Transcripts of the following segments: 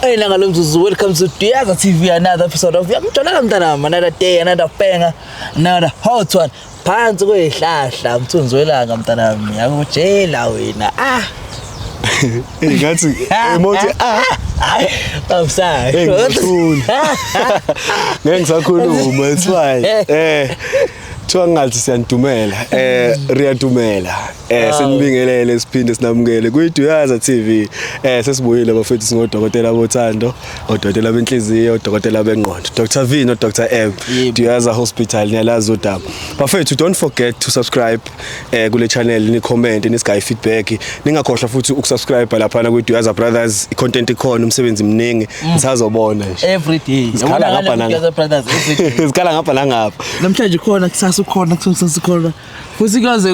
Hey, Nangalumzuzu, welcome to Diaza TV, another episode of another day, another banger, another hot one. Phansi kwehlahla umthunzi welanga mntanami yakutshela wena ngathi emoji awusayi ngeke ngisakhuluma it's fine Thiwa ngathi siyanidumela riyadumela sinibingelele siphinde sinamukele kuyiDiaza TV sesibuyile bafethu singodokotela abothando odokotela benhliziyo odokotela bengqondo Dr V no Dr M Diaza Hospital niyalazi udaba bafethu don't forget to subscribe kule channel ni comment ni sky feedback ningakhohlwa futhi ukusubscribe lapha na kuDiaza Brothers content ikhona umsebenzi mningi nisazobona nje every day sikhala ngapha na Diaza Brothers every day sikhala ngapha la ngapha namhlanje khona kusasa ukhona kususikhona futhi kuze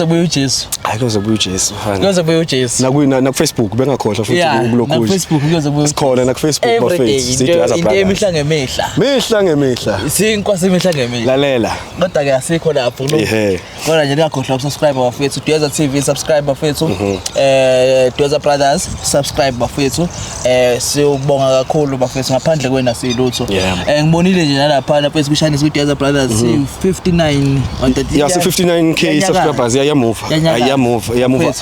buye uJesu hayi kuze buye uJesu kuze buye uJesu na Facebook bengakhohlwa futhi ukulokhu na Facebook kuze buye sikhona na Facebook bafethu Diaza Brothers imihla ngemihla isinkwa semihla ngemihla lalela kodwa ke asikho lapho lo kodwa nje ningakhohlwa ukusubscribe bafethu Diaza TV subscribe bafethu Diaza Brothers subscribe bafethu siyobonga kakhulu bafethu ngaphandle kwena silutho ngibonile nje nalapha bafethu kushayisa Diaza Brothers 59 on the yeah 59k subscribers yamuva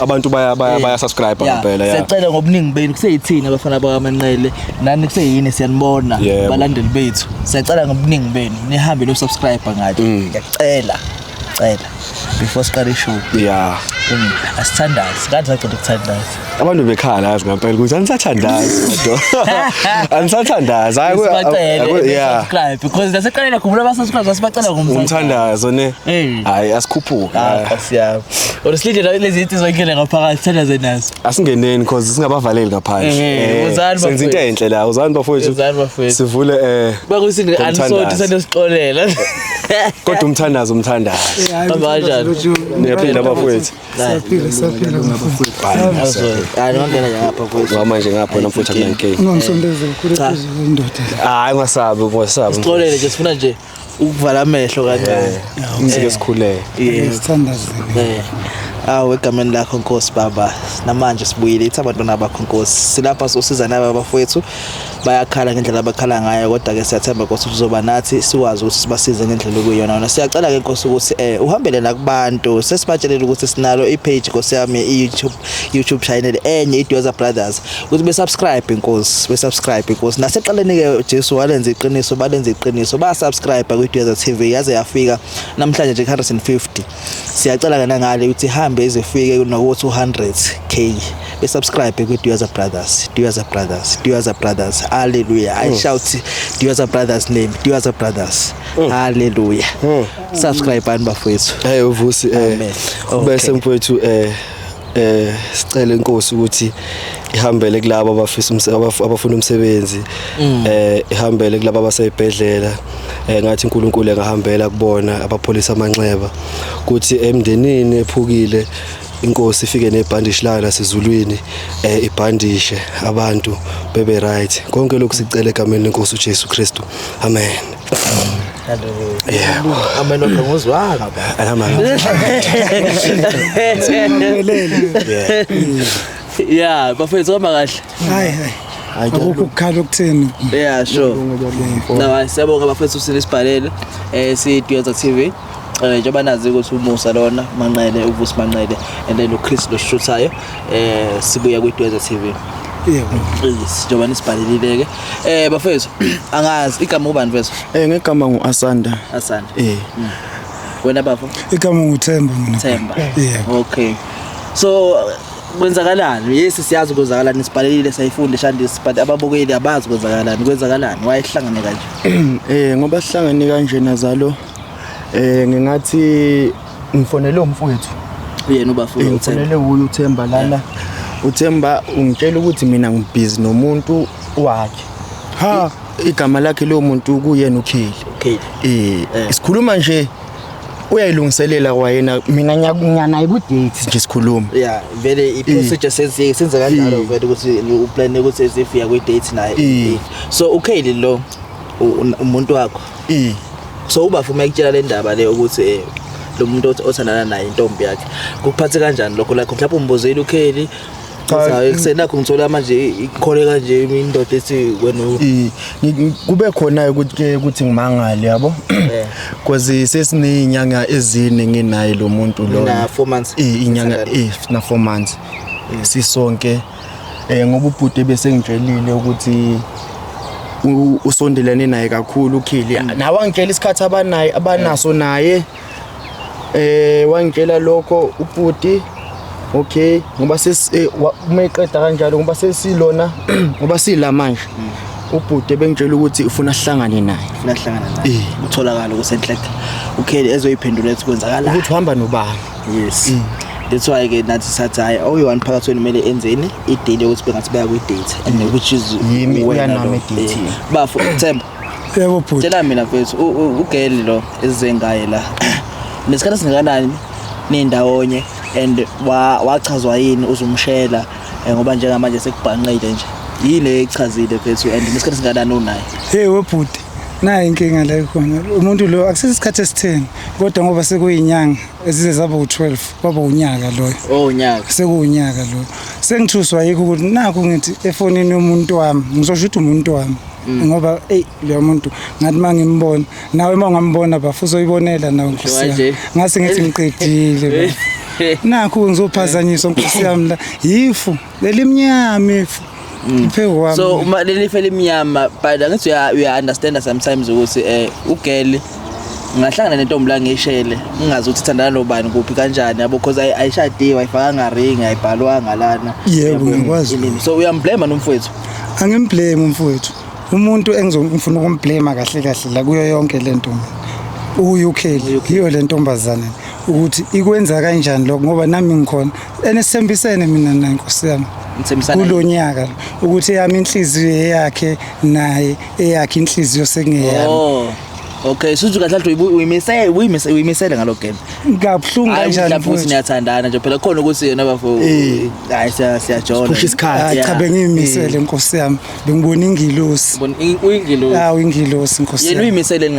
abantu baya subscribe ngempela siyacela ngobuningi benu kuseyithini abafana bakaManqele nani kuseyini siyanibona balandeli bethu siyacela ngobuningi benu nihambe lo subscribe ngathi ngiyacela before siqale show asithandazi kanti saqeda ukuthandaza abantu bekhala yazi ngempela ukuthi anisathandazi anisathandazi subscribe because laseqalela khumula abasubscribe sibacela ngumthandazo ne hayi asikhuphuka asiyabo osilinde lezi izinto zonkele ngaphakathi thandaze nazo asingeneni because singabavaleli ngaphandle senza into enhle la uzani bafowethu sivule bakusini ansoti sanosixolela kodwa umthandazo kanjani niyaphila bafowethu Saphila ngapha. Hayi ngangena ngapha mfowethu. Manje ngapha namfutha ku9k. Ungisondezele kule indoda. Hayi ngisabi. Sixolele nje sifuna nje ukuvala amehlo kancane. Umsike sikhuleke. Sithandazile. Egameni lakho Nkosi baba namanje sibuyile ithi abantwana bakho Nkosi silapha sosiza nawe abafowethu bayakhala ngendlela abakhala ngayo kodwa ke siyathemba Nkosi uzoba nathi sikwazi ukuthi sibasize ngendlela okuyona siyacela ke Nkosi ukuthi uhambele nakubantu sesibatshelela ukuthi sinalo ipage Nkosi yami YouTube channel enye iDiaza Brothers ukuthi besubscribe Nkosi besubscribe Nkosi naseqaleni ke Jesu walenza iqiniso balenza iqiniso ba subscribe kuDiaza TV yaze yafika namhlanje nje 150 siyacela ke ngale ukuthi hambe izifike no 200k besubscribe kuDiaza Brothers hallelujah I shout Diaza Brothers name Diaza Brothers hallelujah subscribe bafowethu uvusi bese mfowethu sicela Inkosi ukuthi ihambele kulabo abafuna umsebenzi ihambele kulabo abaseyibhedlela ngathi uNkulunkulu engahambela kubona abapholisa amanxeba kuthi emndenini ephukile Inkosi ifike nebhandishi layo lasezulwini ibhandishe abantu bebe right konke lokhu sicela egameni leNkosi uJesu Kristu amen. Hallelujah. Amen ngozwanga ba. Yeah, bafethu hamba kahle. Hayi. Akukho ukukhala okutheni. Yeah, sure. Na siyabonga bafethu sinisibhalele siDiaza TV. Njengoba nazi ukuthi umusa lona Manqele uvusi Manqele and then uChris lo shuthayo sibuya kuDiaza TV. Yebo. Njengoba nisibhalelile ke bafethu angazi igama ubani mfethu? Ngegama nguAsanda. Wena bafo? Igama nguThemba mina. Themba. Yebo. Okay. So kwenzakalani? Yes siyazi kwenzakalani nisibhalelile sayifunda Shandisi but ababukeli abazi kwenzakalani wayehlangane kanje. Ngoba sihlangane kanje nazalo ngingathi ngifonele umfowethu yena ubafuna uThemba uThemba lana uThemba ungitshela ukuthi mina ngibhizi nomuntu wakhe igama lakhe lo muntu kuyena uKheli isikhuluma nje uyayilungiselela kwayena mina nyana ikudate nje sikhuluma vele iprocedure senze kanjalo vele ukuthi uplan ukuthi ezifika kwi-date naye so uKheli lo umuntu wakho so ubafuma ukutshela le ndaba le ukuthi lo muntu othandana naye intombi yakhe kuphathe kanjani lokho la mhlawumbe umbuzile uKheli Cha ekusena ngithola manje ikhole kanje indoda ethi wena kube khona ukuthi ngimangale yabo because sesinezinyanga ezine nginaye lo muntu lo na 4 months inyanga na 4 months sisonke ngoba ubhuti bese ngitshelile ukuthi usondelane naye kakhulu ukhili nawe wangitshela isikhathi abanaso naye wangitshela lokho ubhuti okay ngoba umeqeda kanjalo ngoba sesilona ngoba sila manje ubhuti bengitshela ukuthi ufuna sihlangane naye utholakala kusenhleke ukheli ezoyiphendula ethi kwenzakala ukuthi uhamba nobani yes that's why ke nathi sathi hayi oyi-1 phakathi wenu kumele enzeni i-deal yokuthi bengathi baya kwi-date and which is uyanami date bafo Themba yebo bhuti tshela mina mfethu ugeli lo ezengaye la nesikhathi singakanani nendawonye and wachazwa yini uzumshela ngoba njengamanje sekubhanqile nje yini echaziile mfethu and nesikhathi singakanani unaye hey webhuti nayi inkinga la ikhona umuntu lo akusisikhathi esitheni kodwa ngoba sekuyinyanga ezize zaba u12 kwaba unyaka loyo unyaka sekuunyaka lo sengithuswa yikho ukuthi naku ngithi efonini yomuntu wami ngizosho ukuthi umuntu wami ngoba lo muntu ngathi mangimbona nawe mangambona bafu uzoyibonela nawe Nkosi ngase ngithi ngiqedile naku ngizophazanyiswa Nkosi yami la yifu lelimnyama ifu so uma lelife lemnyama but angithi uya understand sometimes ukuthi ugeli ngahlangana nentombi la ngishele ngingazi ukuthi ithandana nobani kuphi kanjani yabo because ayishadiwe ayifakanga ring ayibhalwanga lana yebo ngikwazi so uyamblame nomfowethu angimblame umfowethu umuntu engizofuna ukumblame kahle kahle la kuyo yonke lento ukheli yiyo le ntombazana ukuthi ikwenza kanjani lokho ngoba nami ngikhona enesembisene mina naye Nkosi yami kulonyaka ukuthi yami inhliziyo yakhe naye eyakhe inhliziyo sekungeyami okay suthi kahle uyimisele ngalo game ngabhlungu kanjani mfowethu niyathandana nje phela khona ukuthi yena bafo hayi siyajona push isikhathi cha bengiyimisele Nkosi yami bengibona ingilosi uyingilosi Nkosi yena uyimisele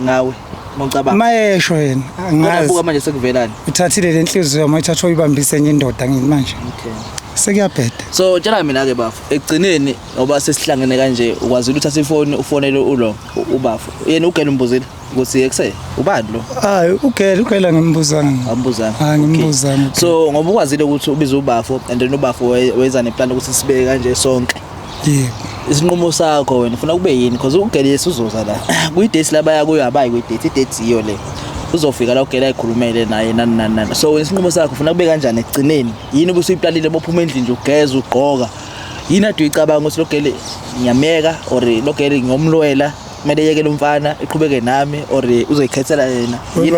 ngawe ngicabanga mayesho yena ngazi buka manje sekuvelana uthathile le nhliziyo mayithatha uyibambise enye indoda ngithi manje okay sekuyabheda so tshela mina ke bafu egcineni ngoba sesihlangene kanje ukwazi ukuthi ifoni ufonele ulo ubafu yena ugela umbuzile ukuthi ekuse ubani lo hayi ugela ngimbuzanga ngimbuzanga so ngoba ukwazile ukuthi ubize ubafu and then ubafu weza neplan ukuthi sibeke kanje sonke yebo isinqumo sakho wena ufuna kube yini because ugeli yesizoza la kwi-date labaya kuyo abayi kwi-date i-date iyo le uzofika la ugela ikhulumele naye nani so isinqumo sakho ufuna kube kanjani egcineni yini ubusuyiplanile bophuma endlini nje ugeza ugqoka yini ade uyicabanga ukuthi logeli ngiyameka or logeli ngiyomlwela kumele yekele umfana iqhubeke nami or uzoyikhethela yena yini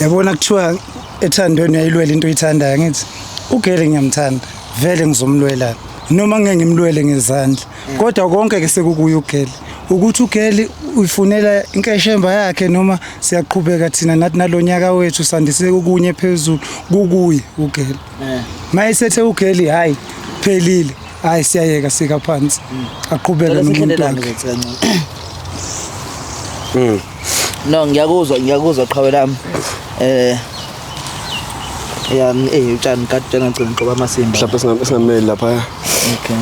yabona kuthiwa ethandweni uyayilwela into oyithandayo ngithi ugeli ngiyamthanda vele ngizomlwela noma ngeke ngimlwele ngezandla kodwa konke ke sekukuye ugeli ukuthi ugeli uyifunela inkeshemba yakhe noma siyaqhubeka thina nathi nalonyaka wethu sandise ukunye phezulu kukuye ugeli mayisethe ugeli hayi phelile hayi siyayeka sika phansi aqhubeke nomuntu wakhe no ngiyakuzwa qhawe lami utshani katshana ngicela ngoba amasimba mhlawumbe singameli lapha okay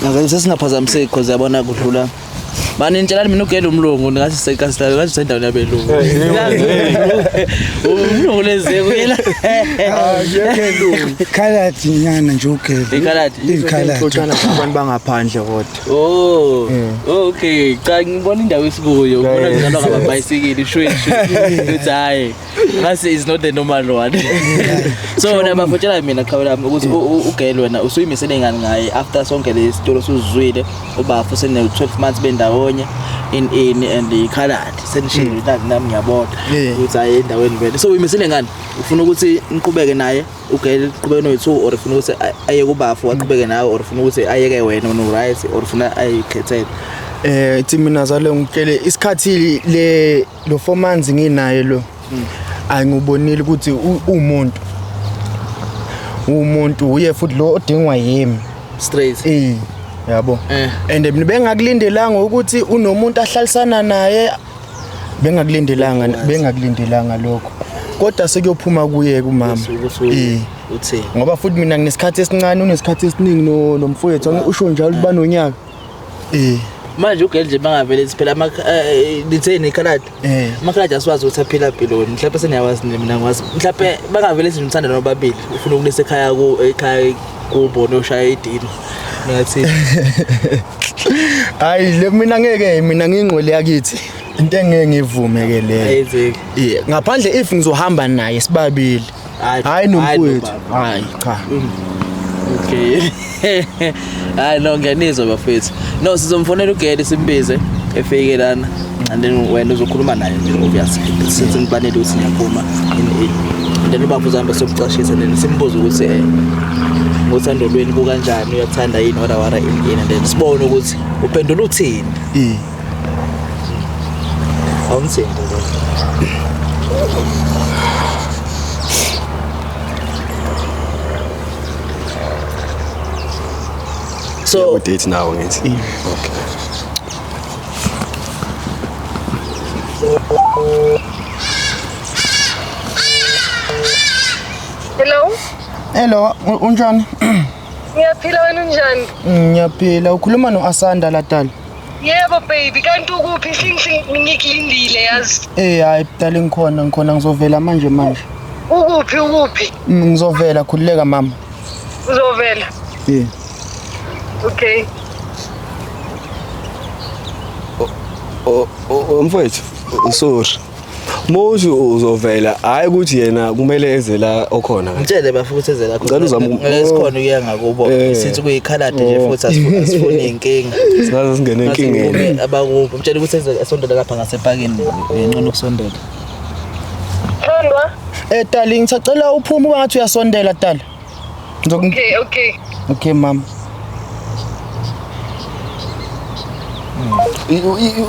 ngaze sesingaphazamiseki because yabona kudlula manje nitshelani mina ugela umlungu ngathi sekasihlayo ngathi sendaweni yabelungu umlungu leze kuyela khaladi nyana nje ugela ikhaladi utshana abantu bangaphandle kodwa okay cha ngibona indawo esikuyo ubona ngizalwa ngamabhayisikili shweshwe uthi hayi ngase is not the normal one so nabafotshela mina qhawe lami ukuthi ugela wena usuyimisele ngani ngaye after sonke le sitolo suzwile ubafu sene 12 months bendawonye in and ikhaladi senishilo nami ngiyabona ukuthi hayi endaweni vele so uyimisele ngani ufuna ukuthi niqhubeke naye ugela uqhubeke no2 or ufuna ukuthi aye kubafu aqhubeke nawe or ufuna ukuthi ayeke wena no right or ufuna ayikhethele ithi mina zalo ngitshele isikhathi lo 4 months nginaye lo ayingubonile ukuthi umuntu uye futhi lo odingwa yimi straight yabo and mina bengakulindelanga ukuthi unomuntu ahlalisana naye bengakulindelanga lokho kodwa sekuyophuma kuye kumama uthi ngoba futhi mina nginesikhathi esincane unesikhathi esiningi nomfowethu usho njalo uba nonyaka manje ugele nje bangavele siphela litheni iKhanada amaKhanada asiwazi ukuthi aphila philoni mhlawumbe seniyawazi mina ngwazi mhlawumbe bangavele sinithanda nobabili ufuna ukulisa ekhaya kubo noshaya idini ngathi hayi le mina ngeke mina ngingqole yakithi into engeke ngivume ke leyo ngaphandle if ngizohamba naye sibabili hayi nomfowethu hayi cha okay hayi no ngiyanizwa bafethu no sizomfonela uGeli simbize efike lana and then wena uzokhuluma naye obviously since ngiplanele ukuthi ngiyaphuma and then ubaba uzahamba somcashisa and then simbuze ukuthi ngothando lweni kukanjani uyathanda yini wara in and then sibone ukuthi uphendula uthini awumthindi so what date now ngithi okay hello unjani Ngiyaphila wena unjani? Ngiyaphila ukhuluma noAsanda latala. Yebo baby kanti ukuphi ngikulindile yazi. Hayi budala ngikhona ngizovela manje. Ukuphi? Ngizovela khulileka mama. Uzovela? Okay. Mfowethu sorry. Moju uzovela hayi ukuthi yena kumele eze la okhona ngitshele bafuthu eze la ngicela uzama ngesikhona kuya ngakubo sithi kuyiKhanada nje futhi asifuni inkinga sizaze singene enkingeni abakubo ngitshela ukuthi eze esondela lapha ngasepakini ngcono ukusondela Thandwa Tali ngicela uphuma ungathi uyasondela Tali Okay mama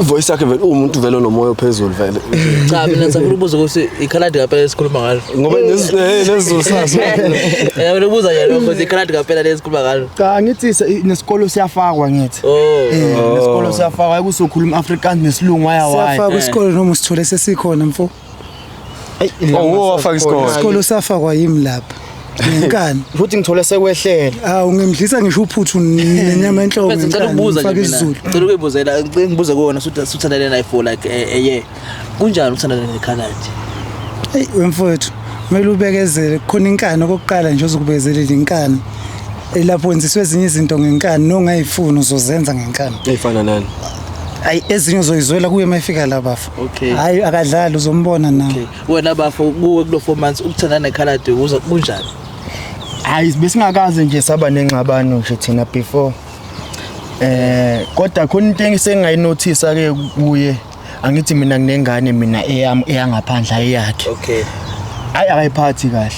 voice yakhe vele umuntu vele nomoya phezulu vele cha mina ngifuna ukubuza ukuthi iKhanada kaphela esikhuluma ngalo ngoba lezizulu sazo yena ubuza nje lokho ukuthi iKhanada kaphela lesikhuluma ngalo cha ngithi nesikolo siyafakwa ngithi nesikolo siyafakwa ayikusokhuluma Afrikaans nesilungu ayawayo siyafakwa isikolo noma usithole sesikhona mfo wafaka isikolo safakwa yimi lapha Ngani futhi ngithole sekwehlela ngimdlisa ngisho uphuthu nenyama enhloko ngicela ukubuza nje mina ngicela ukuyibuzela ngibuze kuona suthandane naye for like yeah kunjani ukuthandana neKhanada wemfowethu kumele ubekezele khona inkani okokuqala nje ozokubekezelela inkani lapho wenziswe ezinye izinto ngenkani nongayifuni uzozenza ngenkani efana nani ayi ezinye uzoyizwela kuye mayifika la bafu okay hayi akadlali uzombona nawe wena bafu kuwe kulo 4 months ukuthandana neKhanada uza kunjani hayi besingakaze nje saba nengxabano nje thina before kodwa khona into engisengayinothisa ke kuye angithi mina nginengane mina eyangaphandla eyakhe okay hayi akayiphathi kahle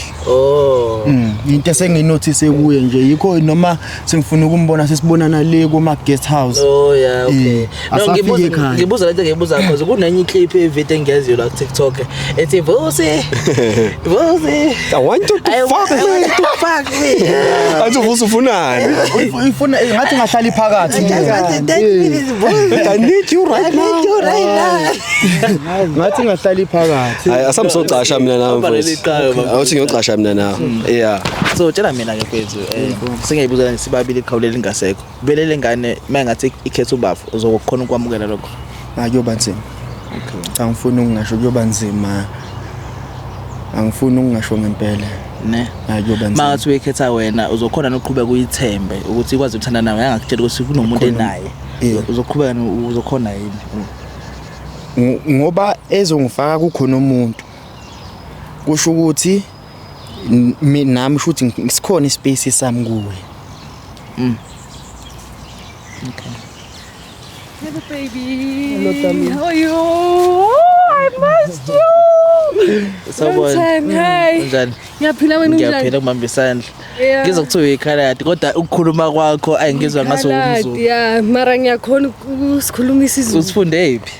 into esenginothise kuye nje yikho noma sengifuna ukumbona sesibonana le kuma guest house yeah okay no ngibuza lento ngibuza because kunenye iclip evideo engiyaziyo la TikTok ethi Vusi I want to fuck me athi Vusi ufunani ufuna ngathi ngahlali phakathi I need you right now ngathi ngahlali phakathi hayi asamsocasha mina nawe awuthi ngiyocasha mina nawe yeah so tshela mina ke mfethu singayibuzela sibabili iqhawulele ingasekho belele ngane mangathi ikhetha ubafu uzokukhona ukwamukela lokho akuyoba nzima okay angifuni ukungasho kuyoba nzima angifuni ukungasho ngempela ne akuyoba nzima mangathi uyikhetha wena uzokhona nokuqhubeka kuyithembe ukuthi ikwazi ukuthanda nawe angakutshela ukuthi kunomuntu enaye uzoqhubeka uzokhona yini ngoba ezongifaka kukhona umuntu kusho ukuthi nami shuthi sikhona ispace sami kuwe okay hello baby how are you I missed you sabona njani ngiyaphila wena unjani ngiyaphila kumamba isandla ngizokuthiwa iKhanada kodwa ukukhuluma kwakho ayingizwa ngaso umzulu yeah mara ngiyakhona ukusikhulumisa izulu usifunde ephi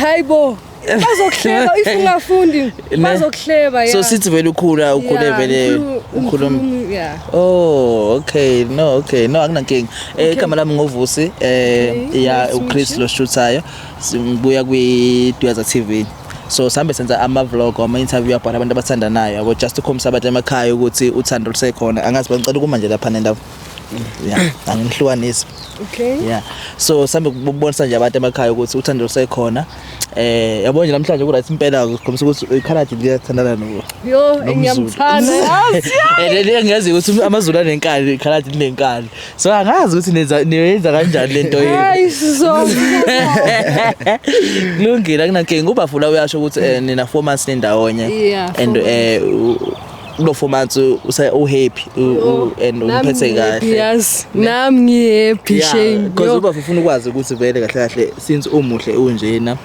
hayibo bazokuhleba if ungafundi bazokuhleba so sithi vele ukhule vele ukhuluma yeah okay no akunankinga igama lami ngoVusi ya uChris lo shootayo sibuya kwi Dwaza TV so sambe senza ama-vlog ama-interview about abantu abathandanayo yabo just ukhombisa abantu emakhaya ukuthi uthando lusekhona angazi bangicela ukuma nje lapha nendawo yeah angihlukanisi Okay. Yeah. So sambe kubonisa nje abantu emakhaya ukuthi uthando lusekhona yabo nje namhlanje ku right impela ukhombisa ukuthi iKhaladi liyathandana no Yo, ngiyamthanda. Ngiyazi ukuthi amaZulu anenkani iKhaladi linenkani so angazi ukuthi niyenza kanjani lento yini Hayi sizonke. kulungile akunankinga ubafula uyasho ukuthi nina 4 months nendawonye Yeah, and 4 months happy and umphethe kahle Yes, nami ngihappy Shane. because ubafuna ukwazi ukuthi vele kahle kahle since umuhle unjena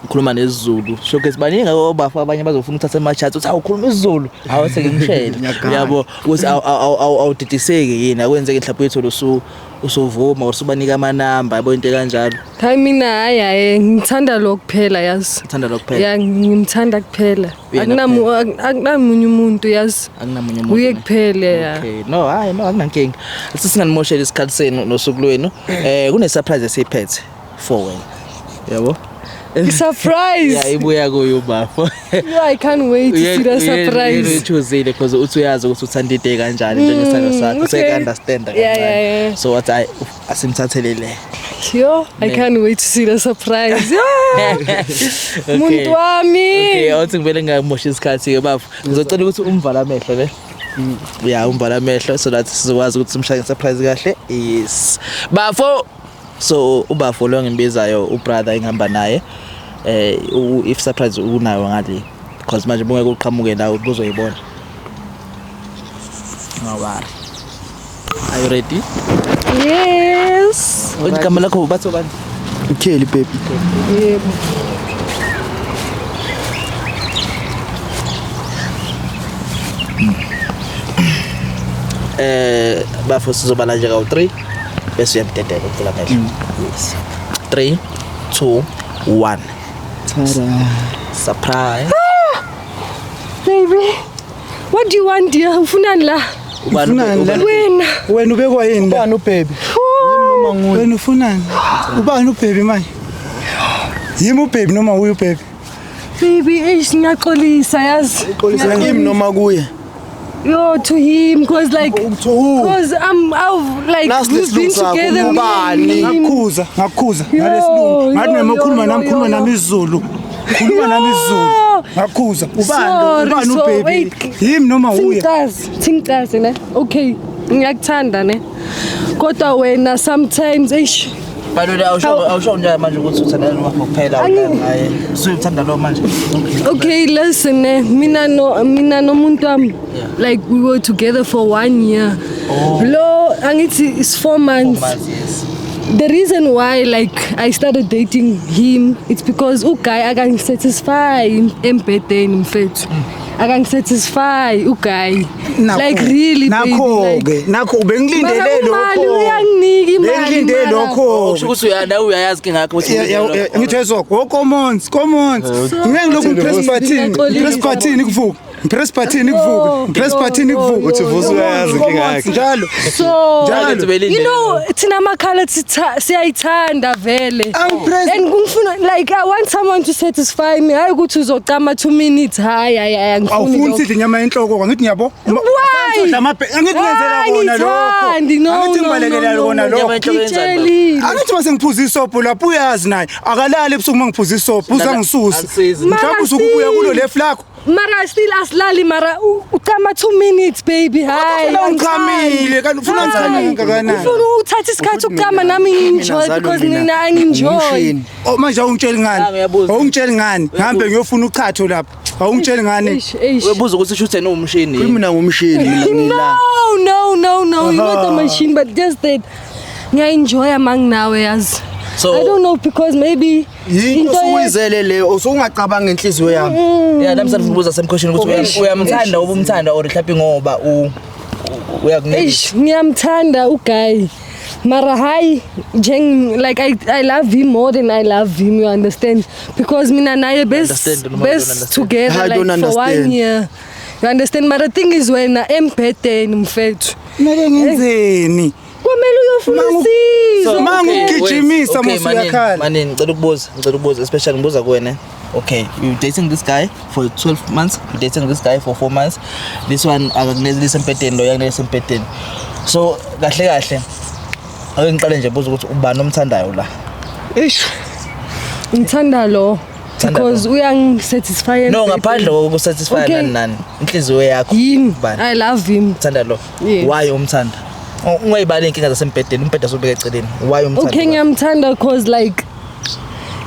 ukhuluma nesizulu showcase baningi obafa abanye bazofuna ukuthatha ama-chats uthi awukhuluma isiZulu awaseke ngishela yabo ukuthi awudidiseki yini akwenzeke mhlawumbe uyithola usuvuma usubanika amanamba yabo into kanjalo Hayi mina hayi ngithanda lokuphela yazi. uthanda lokuphela Yeah, ngimthanda kuphela. Wena Akunamunye umuntu yazi. akunamunye umuntu Uye kuphela yeah. okay no hayi no akunankinga sisinganimoshela isikhathi senu nosuku lwenu kune surprise esiphethe for wena yabo Surprise. yeah ibuya kuyo bafo Yo, I can't wait to see the surprise. Uchoosile because uthi uyazi ukuthi uthanda into kanjani njengesithando sakho okay. so understand Yeah. so what asimthathelele Yo, I can't wait to see the surprise. Okay. Muntu wami. Okay awuthi ngivele ngamoshi isikhathi ke bafo ngizocela ukuthi umvala amehlo le yeah umvala amehlo so that sizokwazi ukuthi simshaya surprise kahle yes bafo so ubafo lo ngimbizayo ubrother engihamba naye if surprise unayo ngale because manje bungeke uqhamuke la ubuzoyibona ngawari are you ready Yes. igama lakho batho bani Ukheli baby. Yebo. bafo sizobala nje ka3 bese uyamdedela ukuvula amehlo yes 3 2 1 Tada. surprise Baby. What do you want dear? Ufunani la? Wena ubekwa yini la? Ubani ubaby? Oh. Noma nguwe. Wena ufunani? Ubani ubaby manje? Yimi ubaby noma uyu baby? Baby, ngiyaxolisa yazi. Xolisa ngimi noma kuye. Yo, to him cause like cause I've like we've been together me. Ngakukhuza ngalesilungu. Ngathi nemakhuluma nami isiZulu. Khuluma nami isiZulu. Ngakukhuza. Ubani ubaby? Yimi noma uye? Thinkazi ne. Okay, ngiyakuthanda ne. Kodwa wena sometimes Balule awusho njalo manje ukuthi uthanda lo wakho kuphela ngaye usuthanda lo manje okay, listen mina nomuntu wami like we were together for 1 year. Lo angithi is 4 months. yes The reason why like I started dating him it's because uguy akangisatisfy empedeni mfethu. Akangisatisfy uguy. Like really baby. Nakho bengilindele lokho. Uyanginika imali. Bengilindele lokho. usho ukuthi uyayazi ke ngakho ukuthi Ngithe so commons ngeke lokhu press button kuvuka press button kuvuka Uthi vuza uyayazi inkinga yakhe. njalo So Njalo you know thina amakhala siyayithanda vele press- and ngifuna like I want someone to satisfy me hayi ukuthi uzocama 2 minutes hayi awufuni ngifuni sidle inyama yenhloko ngithi ngiyabo Why? angithi ngenzela kona lokho angithi ngibalekela kona lokho Ngitshelile. angithi mase ngiphuza isobho lapho uyazi naye akalali ebusuku mangiphuza isobho uzangisusa mhlawumbe usukubuya kulo left lakho Mara still aslali mara ucama 2 minutes baby hayi ungichamile kanti ufuna ngichamile kangakanani ufuna uthatha isikhathi ukucama nami enjoy because nina I enjoy manje awungitsheli ngani awungitsheli ngani ngihambe ngiyofuna uchatho lapha awungitsheli ngani webuza ukuthi shuthe nomshini Mina ngumshini mina ngila. No, you're not a machine, but just that I enjoy among now yazi. So I don't know because maybe Yinto suyizele le usungacabanga enhliziyo yami. yeah namhlanje sibuza some question ukuthi uyamthanda ubumthanda or mhlawumbe ngoba uyakunelisa ngiyamthanda uguy. Mara hayi like I love him more than I love him, you understand? Because mina naye best together I like don't for 1 understand. year. You understand? But the thing is when emphethe mfethu. mele ngenzeni Kwamele uyofuna usizo. Mangugijimisa okay mosuyakhala manini ngicela ukubuza especially ngibuza kuwena okay, you're dating this guy for 12 months, you're dating this guy for 4 months. This one akakunelisa empedeni lo yakunelisa empedeni. So kahle kahle ake ngiqale nje buza ukuthi ubani omthandayo la. Ngithanda lo because uyangisatisfy. No, ngaphandle kokusatisfy nani inhliziyo yakho. I love him. Thanda lo. Yes. Why umthanda? Ungayibali inkinga zasempedeni, umpeda sobeka eceleni. Why umthanda? Okay, ngiyamthanda because like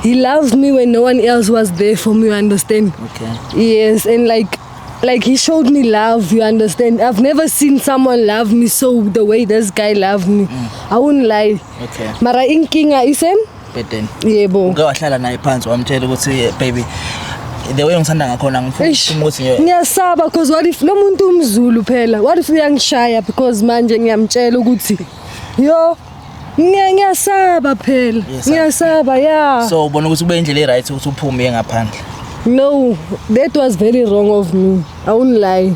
he loved me when no one else was there for me, you understand? Okay. Yes, and like he showed me love, you understand? I've never seen someone love me so the way this guy loved me. I wouldn't lie. Okay. Mara inkinga isem? Bedeni. Yebo. Uke wahlala naye phansi wamtshela ukuthi baby the way ngithanda ngakhona ngifuna ukuthi ngiyasaba because what if lo muntu umZulu phela? What if uyangishaya because manje ngiyamtshela ukuthi yo ngiyasaba phela. Ngiyasaba yeah. So ubona ukuthi kube indlela right ukuthi uphume ngaphandle. No, that was very wrong of me. I won't lie.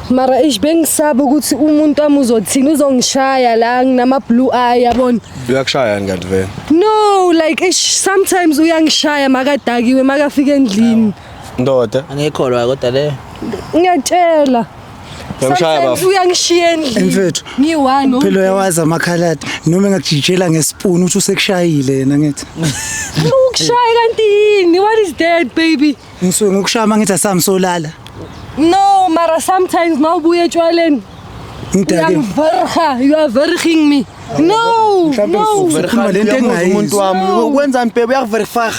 Mara bengisaba ukuthi umuntu wami uzothini uzongishaya la nginama blue eye yabona. Uyakushaya ngathi vele. No, like sometimes uyangishaya makadakiwe makafika endlini. Ndoda angekholwa kodwa le ngiyatshela. Sometimes uyangishiya endlini. Mfethu. Ngiwani? Phela uyawazi amakhaladi noma ngakujijela ngespoon uthi usekushayile yena ngithi. Ukushaya kanti yini? What is that baby? Ngisuke ngokushaya mangithi asamsolala. No, mara sometimes mawubuya etshwaleni. You are verging me. No. Ukhuluma lento engayizi umuntu wami ukwenzani baby uyakuverify.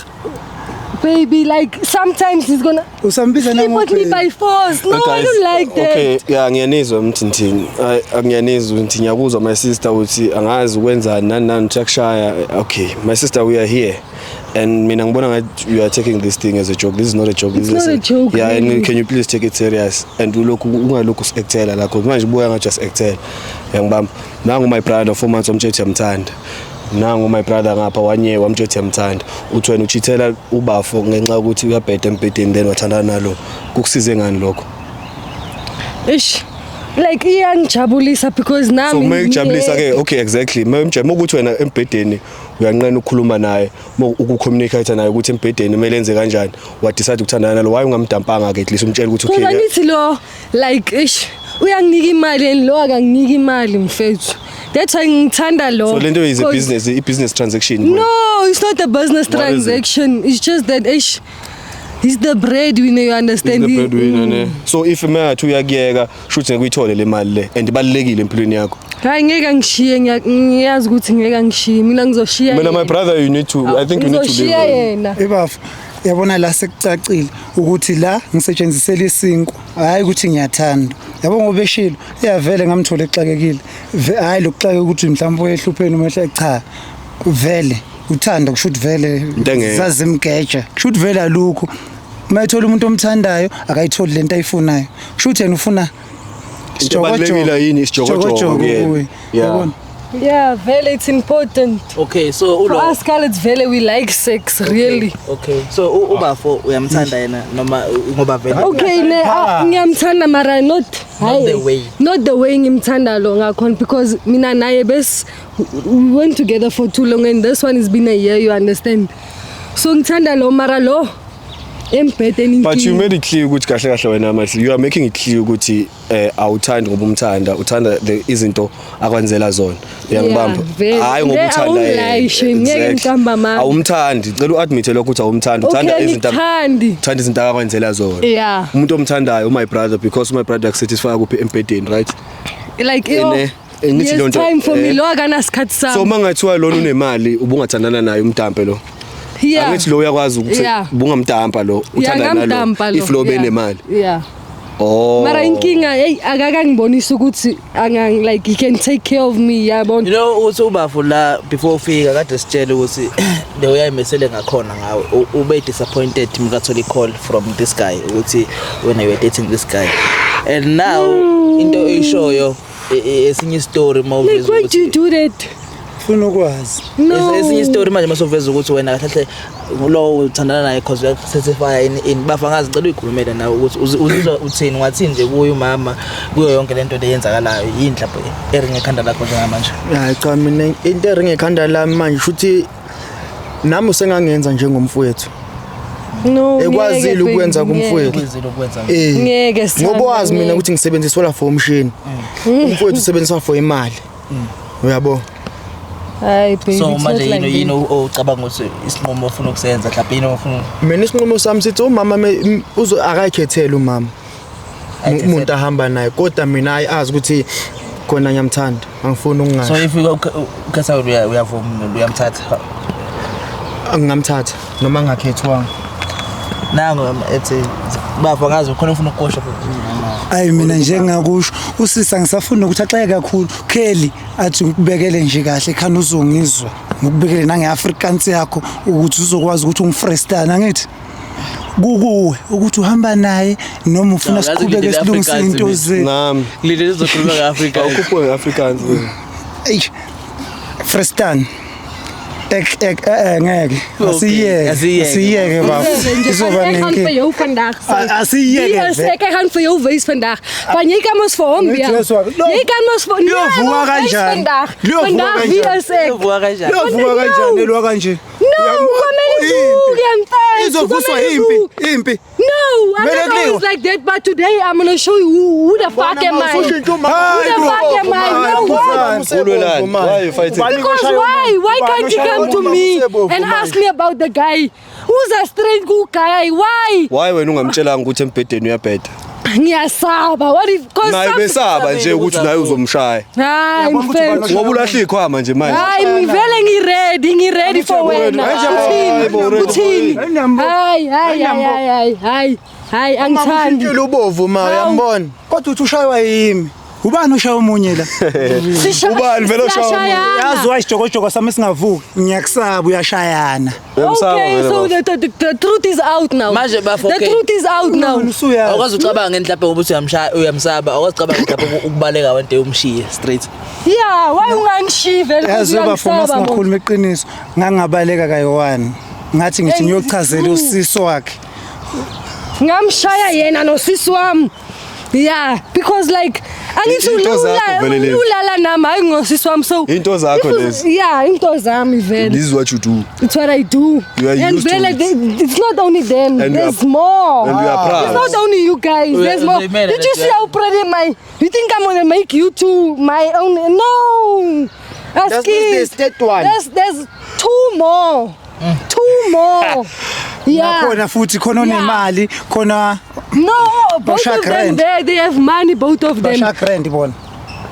Baby, like sometimes he's gonna usambiza put me by force. No, I don't like that. Okay, yeah, ngiyanizwa mthini. Ngiyanizwa ukuthi ngiyakuzwa my sister uthi angazi ukwenzani nani uyakushaya. Okay, my sister, we are here. And mina ngibona ngathi you are taking this thing as a joke. This is not a joke. It's not a joke. Yeah, and can you please take it serious? And ungalokhu actela la cause manje buya nga just actela. Yangibamba. Nangu my brother 4 months omthethe yamthanda. Nangu my brother ngapha wanye wamthethe yamthanda. Uthi wena uchithela ubafo ngenxa ukuthi uyabheda empedeni then wathandana nalo. Kukusize ngani lokho? Like iyangijabulisa because nami so mayijabulisa ke okay exactly mayimjama ukuthi wena empedeni uyanqena ukukhuluma naye ukucommunicate naye ukuthi empedeni kumele enze kanjani wa decide ukuthandana nalo why ungamdampanga ke at least umtshela ukuthi okay kodwa nithi lo like uyanginika imali and lo akanginika imali mfethu. That's why ngithanda lo. So lento is a business transaction. No, it's not a business transaction. It's just that he's the breadwinner, you understand? He's the breadwinner ne. So if mathu uyakuyeka shuthi ngikuyithole le mali le and ibalekile empilweni yakho. Hayi ngeke ngishiye ngiyazi ukuthi ngeke ngishiye mina ngizoshiya. Mina my brother you need to I think you need to leave. Yena. Ebafu yabona la sekucacile ukuthi la ngisetshenzisela isinko hayi ukuthi ngiyathanda. Yabo ngoba eshilo iyavele ngamthola exakekile. Hayi lokuxake ukuthi mhlawumbe uyehlupheni manje cha. Vele uthanda kushuthi vele zazimgeja. Kushuthi vele alukho. Mayithola umuntu omthandayo akayitholi lento ayifunayo. Kushuthi yena ufuna isijogojogo yini isijogojogo yeah. Yeah, vele it's important. Okay, so for us Scarlett vele we like sex really. Okay. So ubafo uyamthanda yena noma ngoba vele. Okay, ngiyamthanda mara not the way ngimthanda lo ngakhona because mina naye bes we went together for too long and this one has been a year, you understand? So ngithanda lo mara lo but you made it clear ukuthi kahle kahle wena manje you are making it clear ukuthi awuthandi ngoba umthanda uthanda izinto akwenzela zona uyangibamba hayi ngoba uthanda yena awumthandi cela uadmit lokho ukuthi awumthandi uthanda izinto akwenzela zona umuntu omthandayo my brother because my brother akusatisfy kuphi empedeni right like ngithi lonto time for me lo akana sikhathi sami so mangathiwa lona unemali ubungathandana naye umtampe lo angithi lo uyakwazi ukuthi bungamdampa lo uthanda nalo if lo benemali mara inkinga akakangibonisa ukuthi like he can take care of me yabona. You know uthi ubafo la before ufika kade sitshela ukuthi le uyayimesele ngakhona ngawe ube disappointed mkathola call from this guy ukuthi when you were dating this guy and now into eyishoyo esinye story mawuveza ukuthi why do you do that? Ufuna ukwazi esinye story manje masoveza ukuthi wena kahle lo uthandana naye because you certify in bafa ngazi cela uyikhulumela nawe ukuthi uzizwa uthini wathini nje kuyo umama kuyo yonke lento leyenzakalayo yini lapho eringe ekhanda lakho njengamanje. Hayi cha mina into eringe ekhanda lami manje futhi nami usengangenza njengomfowethu No, ekwazile ngeke, ukwenza baby, kumfowethu Kwenzile ukwenza. ngeke sithando, ngoba wazi mina ngeke. ukuthi ngisebenziswa for umshini umfowethu usebenziswa for imali uyabo Hayi baby, So it's manje not like yini that. ocabanga ukuthi isinqumo ofuna ukusenza mhlawumbe yini ofuna mina isinqumo sami sithi umama akayikhethela umama umuntu ahamba naye kodwa mina ayazi ukuthi khona ngiyamthanda angifuni so ukungasho if ukhetha uyavuma uyamthatha ngingamthatha noma ngakhethwanga nango ethi bafo ngazi ukhona ufuna ukukosha Hayi mina njengakusho usisa ngisafuna ukuthi axeke kakhulu Kelly athi ngikubekele nje kahle khani uzongizwa ngikubekele nangeAfrikaans yakho ukuthi uzokwazi ukuthi ungifrestana ngithi kukuwe ukuthi uhamba naye noma ufuna siqhubeke silungise into zenu nami lile lizokhuluma ngeAfrika awukhuphe ngeAfrikaans eish Frestan ngeke asiyeke baba izoba Ik ga voor nenke jou vandaag. asiyeke Ik ga voor jou wees vandaag. Van jij kan ons voor hem Weet je ja. wat zo- Jij kan ons voor Liyovuka kanjani? vandaag. Liyovuka Vandaag wie kanjani? is ik? uvuka kanjani Lovuka kanjani elwa kanje No, kwamele zoeken mfethu. izovuswa kwamele impi zoeken. impi No, I'm Mele not kuliwa. always like that, but today I'm gonna show you who the fuck am I. Who the fuck am I? No, what? ulwelani why you fighting Because why? Why can't you come to me and ask me about the guy? Who's a straight good guy? Why? wena ungamtshelanga ukuthi embhedeni uyabheda Ngiyasaba. What if? naye besaba nje ukuthi naye uzomshaya Hayi mfethu. ngoba ulahla ikhwama nje manje Hayi ngivele ngiredi for wena. Uthini? Hayi angithandi. Ngitshela ubovu ma uyambona kodwa uthi ushaywa yimi ubani ushaya omunye la ubani vele ushaya yazi wayijokojoko sami singavuki ngiyakusaba uyashayana Okay, so the truth is out now. Manje bafo, The okay. truth is out now. usuyazi awukwazi ucabanga mhlawumbe ukuthi uyamsaba awukwazi ucabanga mhlawumbe ukubaleka wento umshiye straight Yeah, why ungangishiyi vele yazi bafoma singakhuluma iqiniso ngangabaleka kayi-1 ngathi ngithi ngiyochazela usiso wakhe ngamshaya yena nosisi wami. Yeah, because like angithi Into zakho vele lezi. ulala nami hayi ngosisi wami so Into zakho if us- lezi. Yeah, into zami vele. this is what you do It's what I do. You are And used to vele, it. it's not only them. And you There's are- more. and you are proud. It's not only you guys. There's more. they made it, Did you see yeah. how proud am I? You think I'm gonna make you two my own? No. That's the state one. There's two more. Two more. Yeah. nakhona futhi khona onemali khona No, both Bashak of them rent. there. They have money. Both of them. bashakrend bona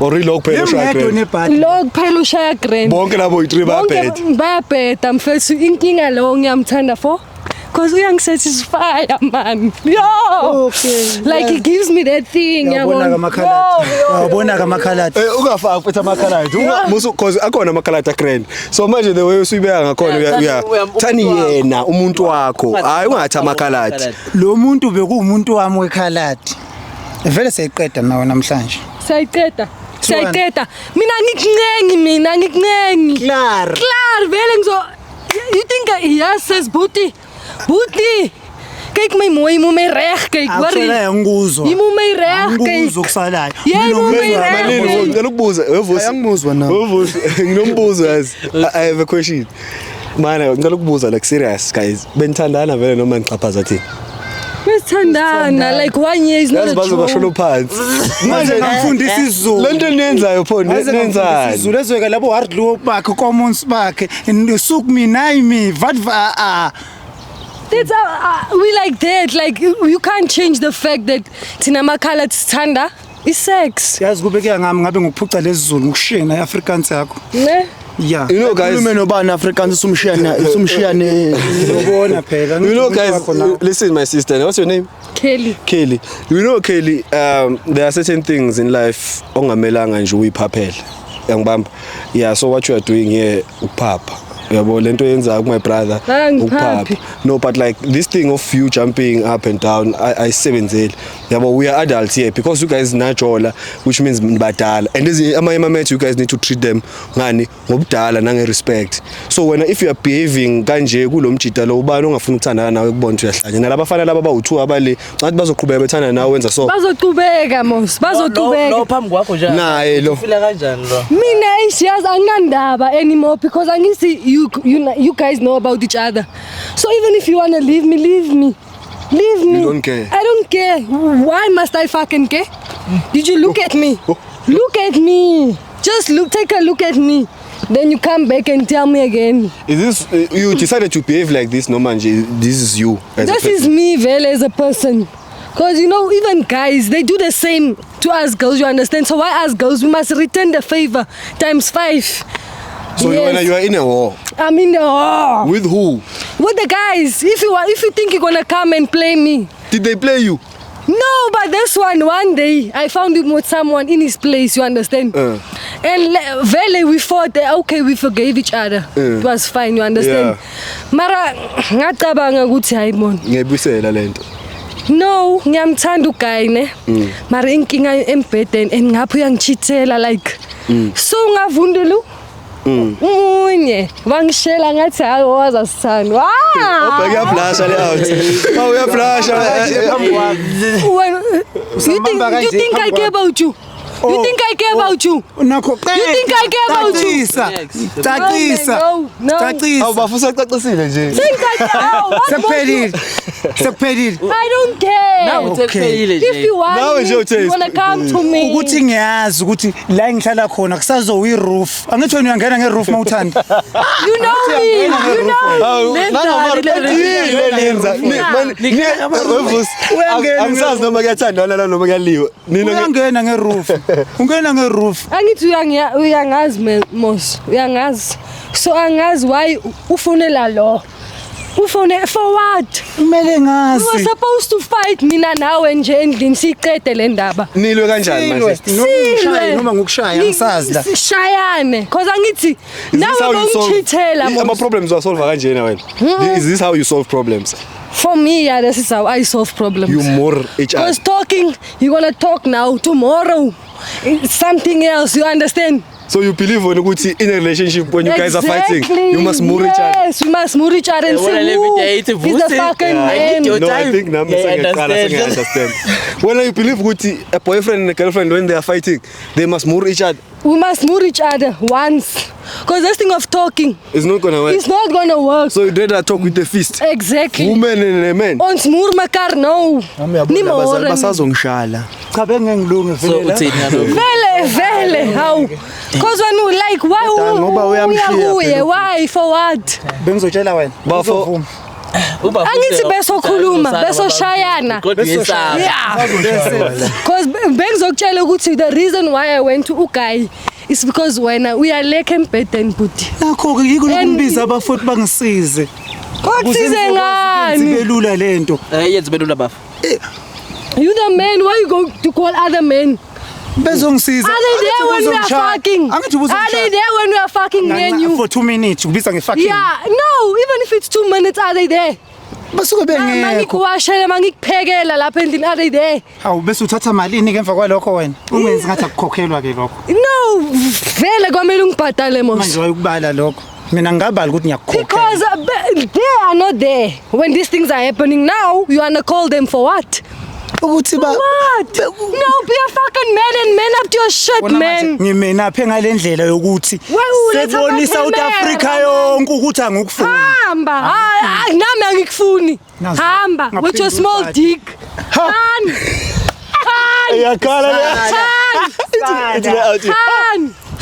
orilo kuphela yemngedwa ushaya nebhadi Log phela ushaya grand. bonke labo yi3 babheda bayabheda mfethu inkinga lo ngiyamthanda for cause uyangisatisfy man. Yo. Okay. Like he gives me that thing. yabona kamakhaladi yabona kamakhaladi ungafaki futhi amakhaladi musu cause akhona amakhaladi grand so manje the way usuyibeka ngakhona thani yena umuntu wakho hayi ungathi amakhaladi lo muntu bekuwumuntu wami wekhaladi vele seyiqeda nawo namhlanje Sayiceda. Mina ngikuncengi. Clar Klaar, vele ngizo. You think yes says Boetie. Kyk my mooi, moet my reg kyk, hoor. akusela ngikuzwa Jy moet my reg kyk. ngikuzwa kusalayo Jy moet my reg malini kyk. ngicela ukubuza wevusi ayangimuzwa nami wevusi nginombuzo yazi I have a question mana ngicela ukubuza like serious guys benithandana vele noma ngicaphaza thini Besithandana like 1 year is not yazi a bazobasholo joke. phansi manje ngamfundisa isizulu lento niyenzayo pho nenzani isizulu ezweka labo hard law bakhe commons bakhe suku mina ayimi vadva That's we like that. Like you can't change the fact that thina makhala sithanda is sex. yazi kube kuya ngami ngabe ngikuphuca lesizulu ngikushena eAfrikaans yakho Ne? yeah you know guys khulume nobani Afrikaans usumshiyane ubona phela you know guys listen my sister what's your name Kelly. you know Kelly there are certain things in life ongamelanga nje uyiphaphela yangibamba yeah so what you are doing here ukuphapha yabo lento yenza my brother ukuphapha no but like this thing of you jumping up and down ayisebenzeli yabo we are adults here because you guys najola which means badala and ama mates you guys need to treat them ngani ngobudala nange respect so when if you are behaving kanje kulomjita lo ubani ongafuna ukuthandana nawe kubona ukuthi uyahlanya nalabafana laba bawu2 abale ngathi bazoqhubeka bethanda nawe wenza so Bazocubeka mos, bazocubeka. lo phambi kwakho njalo naye lo ufila kanjani lo Mina isiyazi anginandaba anymore because angithi you guys know about each other. So even if you wanna leave me, leave me. Leave me. You don't care. I don't care. Why must I fucking care? Did you look at me? Look at me. Just take a look at me. Then you come back and tell me again. Is this you decided to behave like this? No man, this is you. This is me, Vele, as a person. Because you know, even guys, they do the same to us girls, you understand? So why us girls, we must return the favor times 5. So Yes. you are in a war. I'm in the war. With who? With the guys. If you think you're gonna come and play me. Did they play you? No, but this one day, I found him with someone in his place, you understand? And Vele, we fought, okay, we forgave each other. It was fine, you understand? Mara, ngacabanga ukuthi hayi mon. Ngiyabusela lento. No, ngiyamthanda uguy ne. Mara inkinga embedeni and ngapho uyangichithela like. So ngavundulu. Unye, wangishela ngathi hayi wazasithanda. Uyaflasha le out. Uyaflasha. You think I care about you? You think I care about you? Nakho You think I care about you? Cacisa. No. Cacisa. Awubafisa cacisile nje. Sekuphelile. I don't care. Okay. If you Now want it's me, your taste. you wanna come to me. Ukuthi ngiyazi ukuthi la ngihlala khona kusazowa i-roof. Angithi wena uyangena nge-roof mawuthanda. You know me. You know me. Angisazi noma kuyathandana la noma kuyaliwa. Uyangena nge-roof. Ungena nge-roof. Angithi uyangazi mos. Uyangazi. So angazi why ufonela lo. Ufone for what? Kumele You were ngazi. supposed to fight mina nawe nje endlini siqede le ndaba. Nilwe kanjani manje? Silwe. Noma ngokushaya angisazi la. Shayane cause angithi nawe bongithithela Ama mos. problems are solved kanjena wena. Is this how you solve problems? For me, yeah, this is how I solve problems. You more each other. Because talking, you're gonna talk now, tomorrow, it's something else, you understand? So you believe when ukuthi in a relationship when you guys are fighting, you must move each other. Yes, we must move each other and say who is the fucking man. No, I think now I understand. When you believe ukuthi a boyfriend and a girlfriend when they are fighting, they must move each other. We must move each other once. Because this thing of talking, It's not gonna work. it's not gonna work. So you'd rather talk with the fist. Exactly. Woman and a man. Ons moer mekaar nou. Nie more. Basazongishala. Cha bengengilunge vele. Vele, how? Because when you like, why, for what? Bengizotshela wena. Bafo. Angithi besokhuluma, besoshayana. Yeah. Because bengizokutshela ukuthi the reason why I went to Ukai is because when we are like embedeni buti. Nakho ke yiko lokumbiza abafuthi bangisize. Kusize ngani? Sibelula lento. Yenze belula bafu. You the man, why you go to call other men? Bezongisiza. Are they there when we are fucking? Are they there when we are fucking me and you? For 2 minutes kubiza ngefucking. Yeah, no, even if it's 2 minutes, are they there? Basuke bengekho. Mangikuwashela mangikuphekela lapha endlini, are they there? Hawu bese uthatha malini ngemva kwalokho wena? Ungenzi ngathi akukhokhelwa ke lokho. No, vele kwamele ungibhadale mos. Manje wayukubala lokho. Mina ngingabali ukuthi ngiyakukhokhela. Because they are not there when these things are happening now. You wanna call them for what? Ukuthi ba What? No, be a fucking man and man up to your shit, man. ngimena phe ngalendlela yokuthi uletha seboni amaphemera, South Africa man. yonke ukuthi angikufuni. Hamba. Nami angikufuni. Nazi. Hamba with your Ngaphinde small uphathe. dick. Han. Yakhala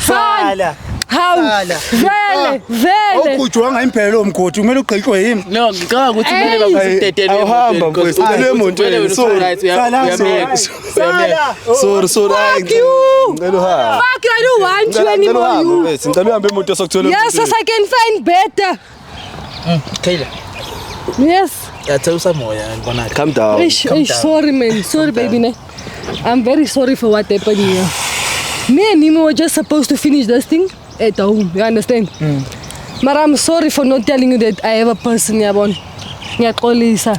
Han. How? Vele. Ukujwanga impela omgodi kumele ugqitshwe yimi. No, ngicabanga ukuthi kumele bakusitetele. Awuhamba mfowethu. Le muntu wena. Sorry. Fuck you. Ngicela uhamba. Fuck you, I don't want you anymore. You. Ngicela uhambe emoto sokuthola. Yes, as I can find better. Kayla. Yes. Yathela usamoya ngibona. Calm down. Sorry, man. Sorry, baby. Ne? I'm very sorry for what happened here. Me and Nimo were just supposed to finish this thing at home. You understand? But I'm sorry for not telling you that I have a person, Yabon.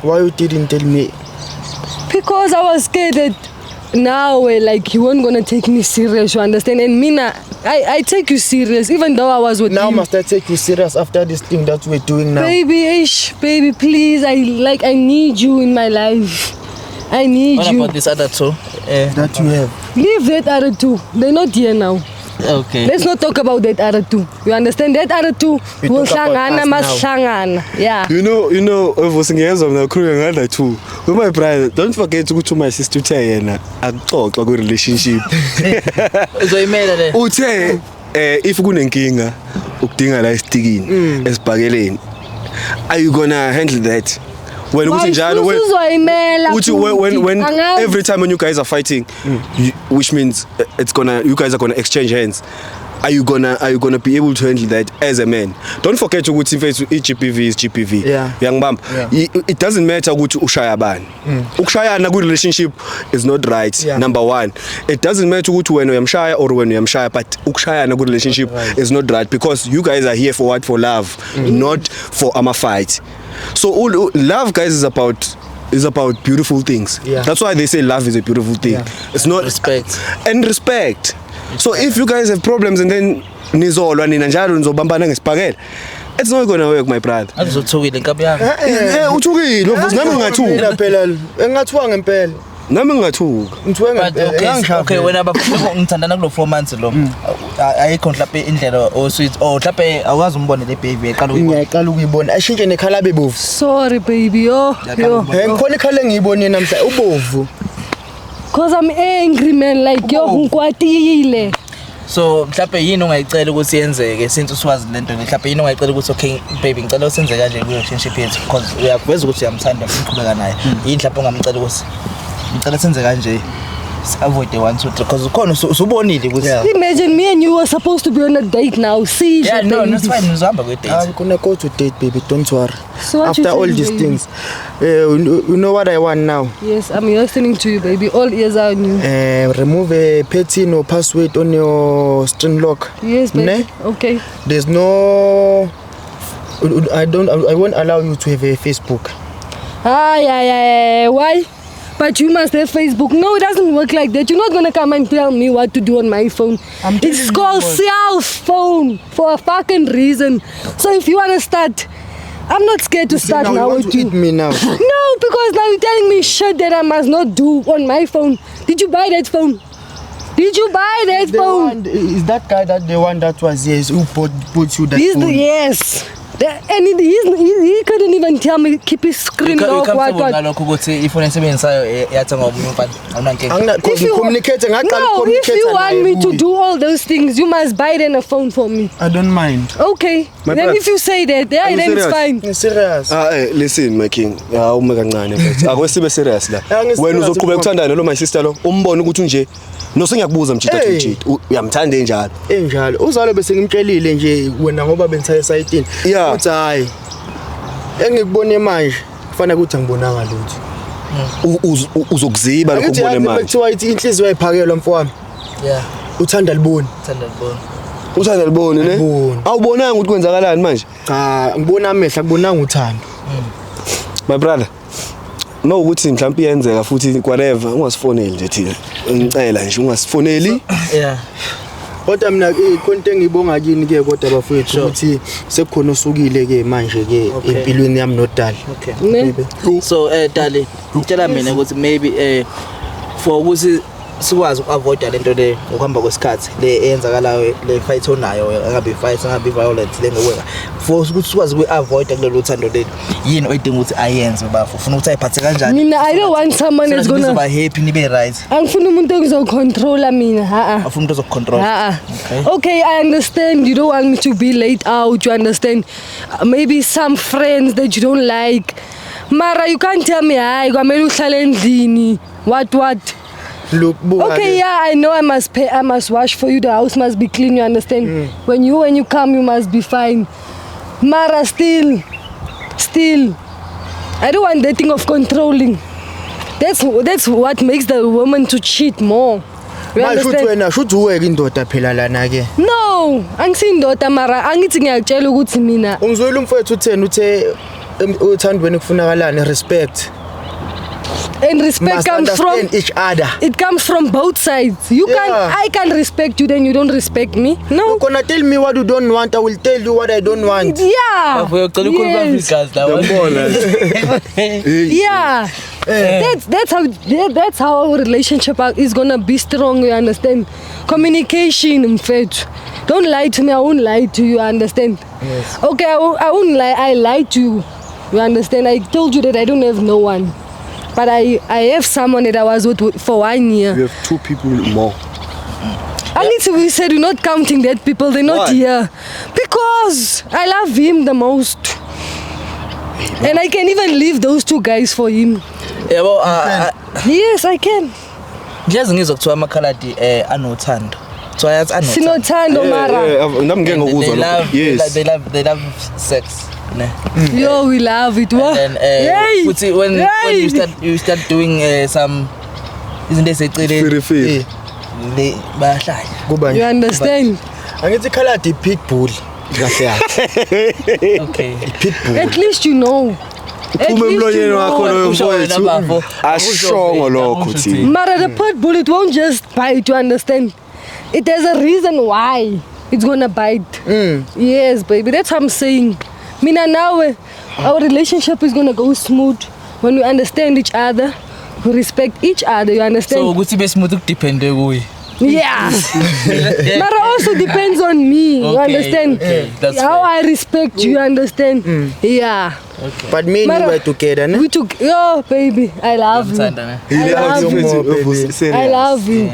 Why you didn't tell me? Because I was scared that now, like, you weren't gonna take me serious, you understand? And Mina, I take you serious, even though I was with Now you. must I take you serious after this thing that we're doing now? Baby, please, I need you in my life. I need What you. about this other two? That you have. Leave that other two. They're not here now. Okay. Let's not talk about that other two. You understand? That other two We will talk about hlangana us now. masihlangana. Yeah. You know, Vosingeza mna crew ngada too. With my brother, don't forget to my sister uthe yena akuxoxa ku relationship. Uzoyimela le. Uthe if kunenkinga ukudinga la isitikini esibhakeleni. Are you gonna handle that? When Why uzoyimela when futhi? every time when you guys are fighting, which means you guys are gonna exchange hands. Are you gonna be able to handle that as a man? Don't forget ukuthi mfethu iGPV is GPV. Yeah. Uyangibamba? It doesn't matter ukuthi ushaya bani. Ukushayana ku relationship is not right. Yeah. Number one. It doesn't matter ukuthi wena uyamshaya or wena uyamshaya, but ukushayana ku relationship is not right because you guys are here for what? For love, not for a fight. So love, guys, is about beautiful things. Yeah. That's why they say love is a beautiful thing. Yeah. It's not Respect. and respect. So if you guys have problems and then nizolwa nina njalo nizobambana ngesibhakela, it's not gonna work, my brother. Akuzothukile inkabi yami. Uthukile mfowethu, nami ngingathuka. Phela engathiwa ngempela. Nami ngingathuka. Ngithiwe But okay, wena ngithandana kulo 4 months lo. Ayikho mhlawumbe indlela osweet or mhlawumbe awukazi umbone le baby eqala uyibona. ngiyaqala ukuyibona ashintshe nekhala bebovu. Sorry baby. Yo. Ngikhona ikhala engiyibone namhla ubovu. Cause I'm angry man like yo ngikwatile. So mhlawumbe yini ongayicela ukuthi yenzeke since uswazi lento mhlawumbe yini ongayicela ukuthi okay baby ngicela usenze kanje ku relationship yethu because uyakuveza ukuthi uyamthanda uqhubeka naye. Yini mhlawumbe ongamcela ukuthi ngicela senze kanje avoid the 1 2 3 because ukhona usubonile ukuthi Imagine me and you were supposed to be on a date now. See. yeah no it's fine uzihamba kwe date. I'm gonna go to date baby, don't worry. So what After you all saying, these baby? things, you know what I want now? Yes, I'm listening to you baby. All ears are on you. Remove a PIN or password on your string lock. Yes baby. Ne? Okay. There's no I won't allow you to have a Facebook. Yeah. Why? But you must have Facebook. No, it doesn't work like that. You're not gonna come and tell me what to do on my phone. It's called cell phone for a fucking reason. So if you wanna start, I'm not scared to start now now you want with to you. eat me now. No, because now you're telling me shit that I must not do on my phone. Did you buy that phone? Did you buy that phone? Is that guy the one that was yes who put you that He's phone? yes. And he couldn't even tell me keep his screen off. What? Ngalokho ukuthi ifone esebenzisayo yathenga omunye umfana awunankinga. If you communicate, if you want me to do all those things, you must buy then a phone for me. I don't mind. Okay. My Then brother, if you say that, yeah, are you then it's serious? fine. I'm serious. Listen my king, awume kancane mfethu. Akwesibe serious la. Wena uzoqhubeka ukuthandana lo my sister lo, umbone ukuthi unje no sengiyakubuza mjita Hey. mjita. Uyamthanda enjalo. Enjalo. Uzalo bese ngimtshelile nje wena ngoba bengisaye site. Yeah. Uthi hayi. Engikubone manje kufanele ukuthi angibonanga lutho. Uzokuziba lokho ubone manje. Kuthiwa ithi inhliziyo ayiphakelwa mfowami. Yeah, Uthanda liboni. thanda libona. Uthanda libone ne? Libone. Awubonanga ukuthi kwenzakalani manje? Cha, ngibona amehla kubonanga uthando. My brother. No ukuthi mhlawumbe iyenzeka futhi whatever ungasifoneli nje thina. Ngicela nje ungasifoneli. Yeah. Kodwa mina ikhonto engibonga kini ke kodwa bafowethu ukuthi sekukhona osukile ke manje ke empilweni yami nodala. Okay. Ne? So Dali, ngitshela mina ukuthi maybe for ukuthi sikwazi ukuavoid lento le ukuhamba kwesikhathi le eyenzakalayo le fight onayo engabe fight engabe violent le ngeweka for ukuthi sikwazi ukuavoid kulelo uthando leli yini oyidinga ukuthi ayenze bafo ufuna ukuthi ayiphathe kanjani Mina, I don't want someone that's be gonna. happy nibe right Angifuni umuntu ozocontrola mina. afuna umuntu ozokucontrol Okay, I understand you don't want me to be laid out. You understand? Maybe some friends that you don't like. Mara, you can't tell me, "Hayi, kwamele uhlale endlini." What? Look, Okay, yeah, I know I must pay, I must wash for you, the house must be clean, you understand? When you come, you must be fine. Mara, still, I don't want that thing of controlling. That's what makes the woman to cheat more. You Manje uthi understand? wena shuthi uweke indoda phela lana ke. No, angisindoda mara angithi ngiyakutshela ukuthi mina Ungizwela umfowethu utheni uthe uthandweni kufunakalani respect. and respect Must comes from understand each other. it comes from both sides. Yeah. I can respect you then you don't respect me. No. You gonna tell me what you don't want, I will tell you what I don't want. Yeah. uyocela ukhuluma Yes. Afrikaans la Yabona. Yeah. That's how our relationship is gonna be strong. You understand? Communication, mfethu. Don't lie to me. I won't lie to you. Understand? Yes. Okay, I won't lie. I lied to you. You understand? I told you that I don't have no one, but I have someone that I was with for 1 year. You have 2 people more. At least we said we're not counting dead people. They're not Why? here because I love him the most, and I can even leave those 2 guys for him. Yabo Yes, I can. ngiyazi ngizokuthiwa amakhaladi anothando. So ayazi anothando. Sinothando mara. Nami ngeke ngokuzwa lokho. Yes. They love sex. Ne. Yo, we love it. What? And futhi when you start doing some isn't this Firi. le bayahlaya. Kuba You understand? angithi khaladi pitbull kahle yakhe. Okay. Pitbull. At least you know. At Uphume least emlonyeni you wakho know. loyo Usho wena bafo. mfowethu. Ashongo lokho thina. Mara, the pit bull, it won't just bite. You understand? It has a reason why it's gonna bite. Yes, baby. That's what I'm saying. Mina nawe, our relationship is gonna go smooth when we understand each other, we respect each other. You So understand? ukuthi besimuthu kudepende kuyi. Yeah. But it also depends on me. You Okay, understand? okay, that's How fair. I respect you. You understand? Yeah. But me and you Mara, were together, ne? We took. Yo, baby, I love you. Ngiyamthanda ne. I love you. I love you.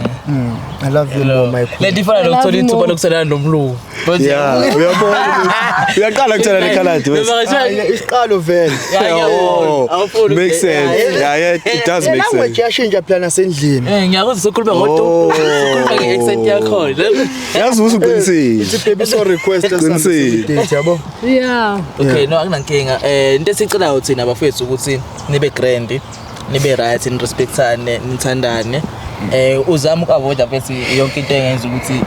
I love you more, my Le queen. different I love lokuthola you ithuba more. lokusebenza nomlungu. But Yeah, uyabona. Uyaqala kuthela nekhaladi wes. Isiqalo vele. Oh, makes sense. Yeah, it does make Language sense. yashintsha plan asendlini. ngiyakuzwa sokhuluma ngodumo. Sokhuluma nge-accent yakho. Yazi usuqinisile. It's a baby so request Qinisile. date yabo. Yeah. Okay, no akunankinga. Into esicelayo thina bafethu ukuthi nibe grand, nibe right, ni respectane, nithandane. Uzama ukavoida bese yonke into engenza ukuthi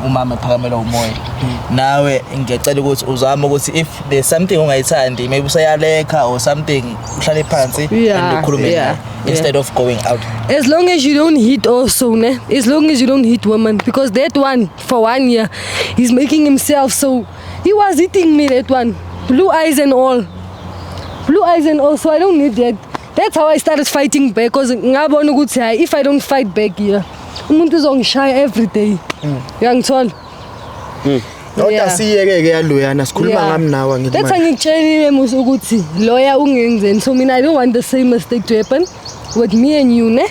umama ephakamela umoya. Nawe ngiyacela ukuthi uzama ukuthi if there's something ongayithandi, maybe usayalekha or something, uhlale phansi Yeah, and ukhulume yeah, naye instead of going out. As long as you don't hit also, ne? As long as you don't hit women, because that one for 1 year, he's making himself so. He was hitting me, that one, blue eyes and all, So I don't need that. That's how I started fighting back. Cause ngabona ukuthi hayi, if I don't fight back here, umuntu uzongishaya every day. Uyangithola? Kodwa siyeke ke yaloyana sikhuluma ngami nawe ngithi That's manje. angikutshelile musu ukuthi lawyer ungenzeni. So mina I don't want the same mistake to happen with me and you, ne?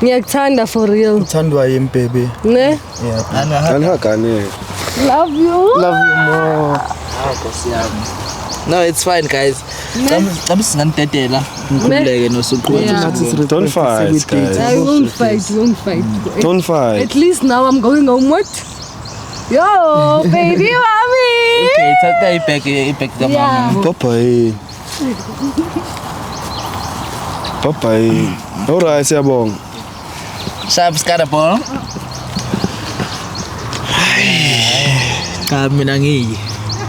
Ngiyakuthanda for real, Uthandwa yimi baby. ne? Anihagane. Love you. Love you more. No, it's fine guys. Mhlawumbe singanidedela ngikhululeke nosuqhubeka. Yeah. Don't fight, guys. I won't fight. Don't fight. At least now I'm going home. What? Yo, baby, mommy. Okay, thatha ibhek ka Yeah. mama. Papa. Alright, siyabonga. Sharp Scatterball. Cha mina ngiyi.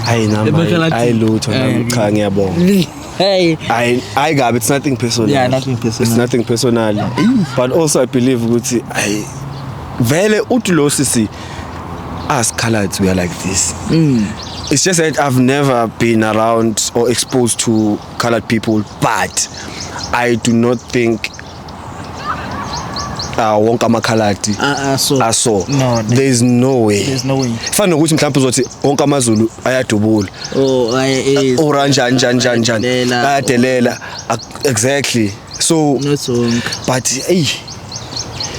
Hayi nami ayilutho nami cha ngiyabonga. Hey. I got it's nothing personal. Yeah, nothing personal. It's nothing personal. But also I believe ukuthi vele uthi lo sisi as colored we are like this. It's just that I've never been around or exposed to colored people, but I do not think wonke amakhaladi So no, there's no way. there's no way. Fana ukuthi mhlawumbe uzothi wonke amazulu ayadubula Oh, or njani ayadelela exactly so not so. but hey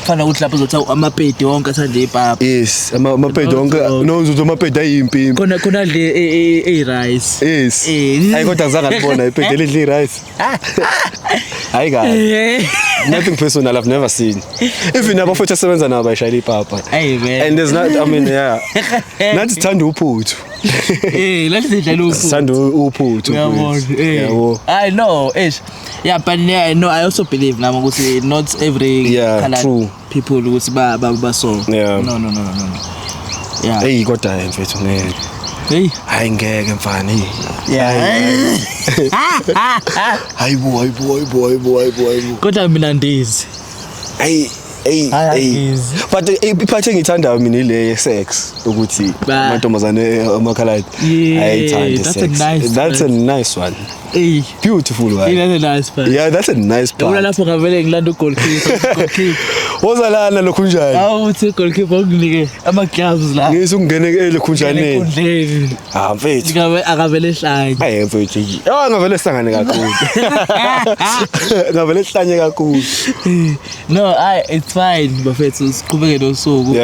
Fana ukuthi lapho uzothi amapedi wonke athanda ipapa. yes amapedi wonke nozuthi amapedi ayimpimpi Khona le rice. yes hayi kodwa ngizange ngibona ipedi lidli rice hayi kahle nothing personal I've never seen even abafowethu asebenza nabo bayishayela ipapa Hey man. and there's not I mean yeah nathi sithanda uphuthu Let's say that sithanda uphuthu yabo I know, yeah, but yeah, no, I also believe now ukuthi not every colored true people ukuthi ba so. Yeah. No. Yeah. hey kodwa mfethu ngeke Hey. hayi ngeke mfana Yeah. hayibo Kodwa mina ndizi. hey But iphathe engithandayo mina ile sex ukuthi amantombazane amakhaladi ayithanda sex. That's a nice one. Beautiful one. That's a nice part. Yeah, that's a nice part. Yabona lapho ngavele ngilanda goalkeeper. Wozalana lokhunjani? Uthi goalkeeper unginike ama-gloves la. Ngise ungene elokhunjaneni. Ekundleni. Mfethu. Akavele ehlanye. Mfethu. Ngavele ehlangane kakhulu. Ngavele ehlanye kakhulu. No, it's fine bafethu siqhubeke nosuku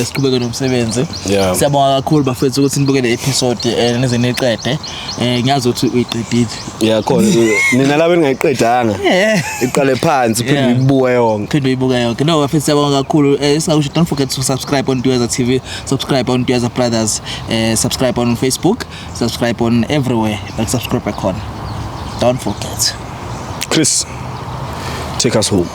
siqhubeke nomsebenzi. Siyabonga kakhulu bafethu ukuthi nibuke le episode neze neqede. Ngiyazi ukuthi uyiqedile. Yeah, khona nina laba engayiqedanga. Iqale phansi phinde uyibuka yonke. No, bafethu siyabonga kakhulu. Singakusho don't forget to subscribe on Dweza TV, subscribe on Dweza Brothers, subscribe on Facebook, subscribe on everywhere. Like subscribe icon. Don't forget. Chris, take us home.